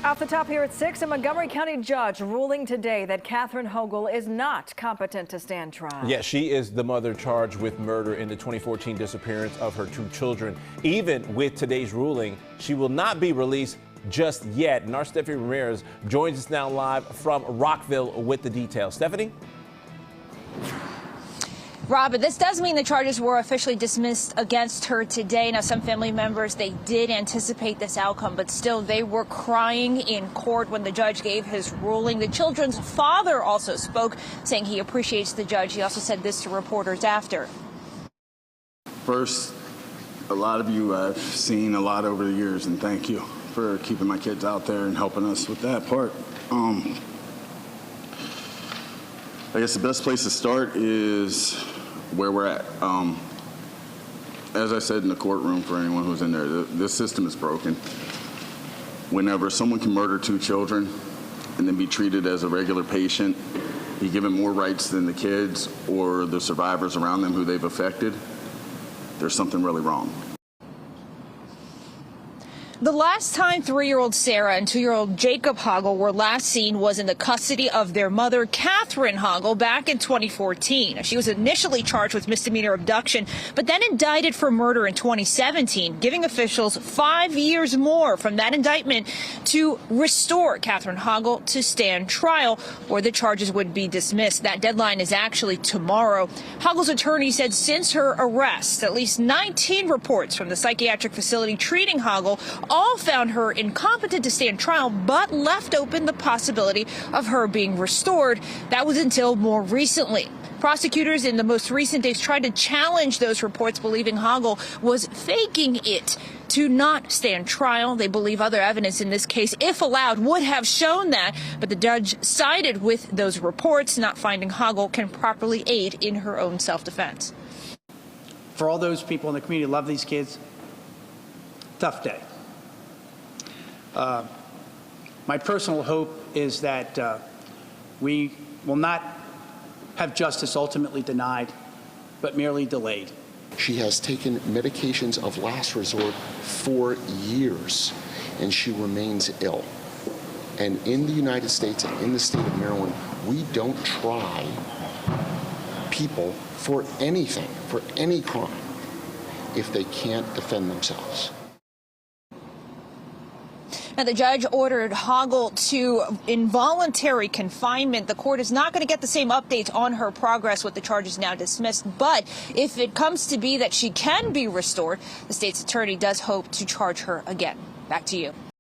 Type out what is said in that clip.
Off the top here at 6, a Montgomery County judge ruling today that Catherine Hoggle is not competent to stand trial. Yeah, she is the mother charged with murder in the 2014 disappearance of her 2 children. Even with today's ruling, she will not be released just yet. And our Stephanie Ramirez joins us now live from Rockville with the details. Stephanie? Robert, this does mean the charges were officially dismissed against her today. Now, some family members, they did anticipate this outcome, but still they were crying in court when the judge gave his ruling. The children's father also spoke, saying he appreciates the judge. He also said this to reporters after. First, a lot of you I've seen a lot over the years, and thank you for keeping my kids out there and helping us with that part. I guess the best place to start is where we're at. As I said in the courtroom for anyone who's in there, this system is broken. Whenever someone can murder 2 children and then be treated as a regular patient, be given more rights than the kids or the survivors around them who they've affected, there's something really wrong. The last time 3-year-old Sarah and 2-year-old Jacob Hoggle were last seen was in the custody of their mother, Catherine Hoggle, back in 2014. She was initially charged with misdemeanor abduction, but then indicted for murder in 2017, giving officials 5 years more from that indictment to restore Catherine Hoggle to stand trial, or the charges would be dismissed. That deadline is actually tomorrow. Hoggle's attorney said since her arrest, at least 19 reports from the psychiatric facility treating Hoggle all found her incompetent to stand trial, but left open the possibility of her being restored. That was until more recently. Prosecutors in the most recent days tried to challenge those reports, believing Hoggle was faking it to not stand trial. They believe other evidence in this case, if allowed, would have shown that, but the judge sided with those reports, not finding Hoggle can properly aid in her own self-defense. For all those people in the community who love these kids, tough day. My personal hope is that we will not have justice ultimately denied, but merely delayed. She has taken medications of last resort for years, and she remains ill. And in the United States and in the state of Maryland, we don't try people for anything, for any crime, if they can't defend themselves. Now, the judge ordered Hoggle to involuntary confinement. The court is not going to get the same updates on her progress with the charges now dismissed. But if it comes to be that she can be restored, the state's attorney does hope to charge her again. Back to you.